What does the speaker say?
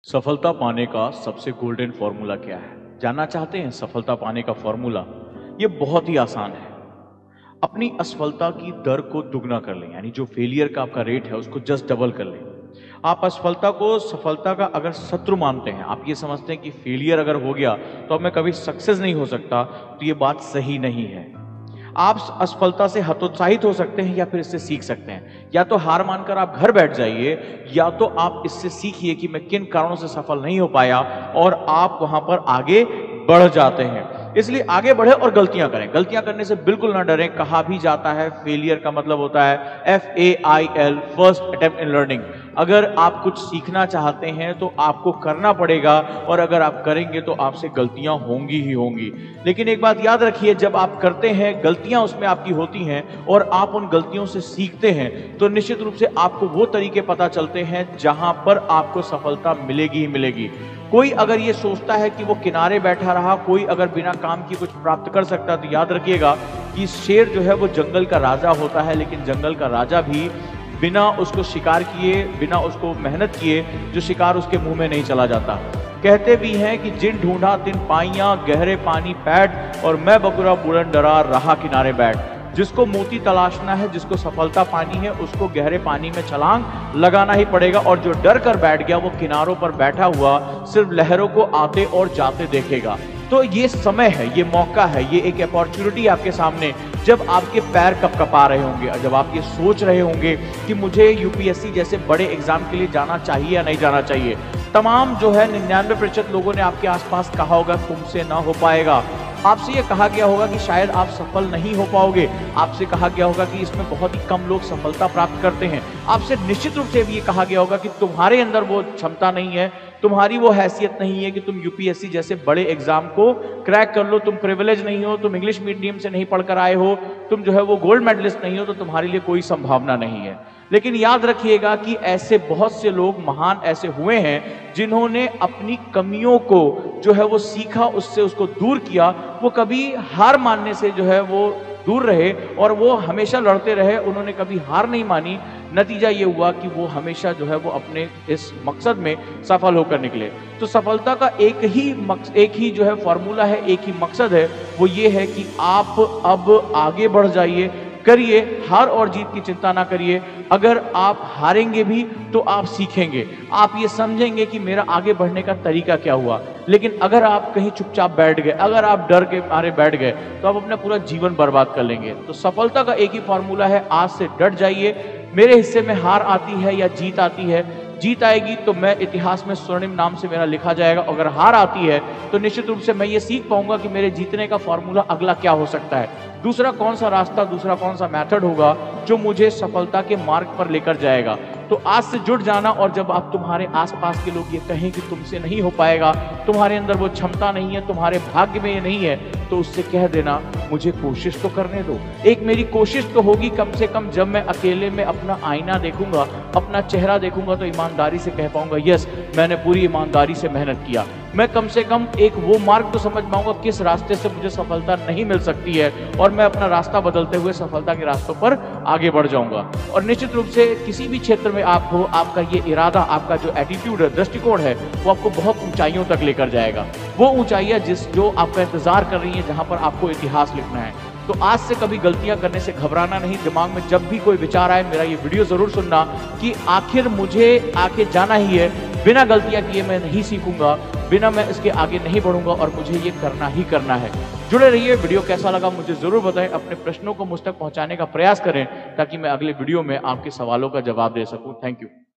सफलता पाने का सबसे गोल्डन फॉर्मूला क्या है? जानना चाहते हैं सफलता पाने का फॉर्मूला? ये बहुत ही आसान है। अपनी असफलता की दर को दुगना कर लें, यानी जो फेलियर का आपका रेट है उसको जस्ट डबल कर लें। आप असफलता को सफलता का अगर शत्रु मानते हैं, आप ये समझते हैं कि फेलियर अगर हो गया तो अब मैं कभी सक्सेस नहीं हो सकता, तो ये बात सही नहीं है। आप असफलता से हतोत्साहित हो सकते हैं या फिर इससे सीख सकते हैं। या तो हार मानकर आप घर बैठ जाइए, या तो आप इससे सीखिए कि मैं किन कारणों से सफल नहीं हो पाया, और आप वहां पर आगे बढ़ जाते हैं। इसलिए आगे बढ़े और गलतियां करें। गलतियां करने से बिल्कुल ना डरें। कहा भी जाता है फेलियर का मतलब होता है FAIL, first attempt in learning. अगर आप कुछ सीखना चाहते हैं तो आपको करना पड़ेगा, और अगर आप करेंगे तो आपसे गलतियां होंगी ही होंगी। लेकिन एक बात याद रखिए, जब आप करते हैं, गलतियां उसमें आपकी होती हैं और आप उन गलतियों से सीखते हैं, तो निश्चित रूप से आपको वो तरीके पता चलते हैं जहां पर आपको सफलता मिलेगी ही मिलेगी। कोई अगर ये सोचता है कि वो किनारे बैठा रहा, कोई अगर बिना काम की कुछ प्राप्त कर सकता है, तो याद रखिएगा कि शेर जो है वो जंगल का राजा होता है, लेकिन जंगल का राजा भी बिना उसको शिकार किए, बिना उसको मेहनत किए, जो शिकार उसके मुंह में नहीं चला जाता। कहते भी हैं कि जिन ढूंढा तिन पाइयां, गहरे पानी पैठ, और मैं बकुरा बुलंद डरा रहा किनारे बैठ। जिसको मोती तलाशना है, जिसको सफलता पानी है, उसको गहरे पानी में छलांग लगाना ही पड़ेगा, और जो डर कर बैठ गया वो किनारों पर बैठा हुआ सिर्फ लहरों को आते और जाते देखेगा। तो ये समय है, ये मौका है, ये एक अपॉर्चुनिटी आपके सामने, जब आपके पैर कपकपा रहे होंगे, जब आप ये सोच रहे होंगे कि मुझे UPSC जैसे बड़े एग्जाम के लिए जाना चाहिए या नहीं जाना चाहिए। तमाम जो है 99% लोगों ने आपके आसपास कहा होगा तुमसे ना हो पाएगा। आपसे ये कहा गया होगा कि शायद आप सफल नहीं हो पाओगे। आपसे कहा गया होगा कि इसमें बहुत ही कम लोग सफलता प्राप्त करते हैं। आपसे निश्चित रूप से भी ये कहा गया होगा कि तुम्हारे अंदर वो क्षमता नहीं है, तुम्हारी वो हैसियत नहीं है कि तुम UPSC जैसे बड़े एग्जाम को क्रैक कर लो, तुम प्रिविलेज नहीं हो, तुम इंग्लिश मीडियम से नहीं पढ़कर आए हो, तुम जो है वो गोल्ड मेडलिस्ट नहीं हो, तो तुम्हारे लिए कोई संभावना नहीं है। लेकिन याद रखिएगा कि ऐसे बहुत से लोग महान ऐसे हुए हैं जिन्होंने अपनी कमियों को जो है वो सीखा, उससे उसको दूर किया। वो कभी हार मानने से जो है वो दूर रहे, और वो हमेशा लड़ते रहे, उन्होंने कभी हार नहीं मानी। नतीजा ये हुआ कि वो हमेशा जो है वो अपने इस मकसद में सफल होकर निकले। तो सफलता का एक ही जो है फॉर्मूला है, एक ही मकसद है, वो ये है कि आप अब आगे बढ़ जाइए, करिए, हार और जीत की चिंता ना करिए। अगर आप हारेंगे भी तो आप सीखेंगे, आप ये समझेंगे कि मेरा आगे बढ़ने का तरीका क्या हुआ। लेकिन अगर आप कहीं चुपचाप बैठ गए, अगर आप डर के मारे बैठ गए, तो आप अपना पूरा जीवन बर्बाद कर लेंगे। तो सफलता का एक ही फॉर्मूला है, आज से डट जाइए। मेरे हिस्से में हार आती है या जीत आती है, जीत आएगी तो मैं इतिहास में स्वर्णिम नाम से मेरा लिखा जाएगा। अगर हार आती है तो निश्चित रूप से मैं ये सीख पाऊंगा कि मेरे जीतने का फॉर्मूला अगला क्या हो सकता है, दूसरा कौन सा रास्ता, दूसरा कौन सा मेथड होगा जो मुझे सफलता के मार्ग पर लेकर जाएगा। तो आज से जुड़ जाना, और जब आप तुम्हारे आसपास के लोग ये कहें कि तुमसे नहीं हो पाएगा, तुम्हारे अंदर वो क्षमता नहीं है, तुम्हारे भाग्य में ये नहीं है, तो उससे कह देना मुझे कोशिश तो करने दो। एक मेरी कोशिश तो होगी, कम से कम जब मैं अकेले में अपना आईना देखूंगा, अपना चेहरा देखूंगा, तो ईमानदारी से कह पाऊंगा यस, मैंने पूरी ईमानदारी से मेहनत किया। मैं कम से कम एक वो मार्ग तो समझ पाऊंगा किस रास्ते से मुझे सफलता नहीं मिल सकती है, और मैं अपना रास्ता बदलते हुए सफलता के रास्तों पर आगे बढ़ जाऊंगा। और निश्चित रूप से किसी भी क्षेत्र में आप हो, आपका ये इरादा, आपका जो एटीट्यूड है, दृष्टिकोण है, वो आपको बहुत ऊंचाइयों तक लेकर जाएगा। वो ऊंचाइयां जो आपका इंतजार कर रही है, जहां पर आपको इतिहास लिखना है। तो आज से कभी गलतियां करने से घबराना नहीं। दिमाग में जब भी कोई विचार आए, मेरा ये वीडियो जरूर सुनना कि आखिर मुझे आगे जाना ही है, बिना गलतियां किए मैं नहीं सीखूंगा, बिना मैं इसके आगे नहीं बढ़ूंगा, और मुझे ये करना ही करना है। जुड़े रहिए। वीडियो कैसा लगा मुझे जरूर बताएं, अपने प्रश्नों को मुझ तक पहुंचाने का प्रयास करें, ताकि मैं अगले वीडियो में आपके सवालों का जवाब दे सकूं। Thank you.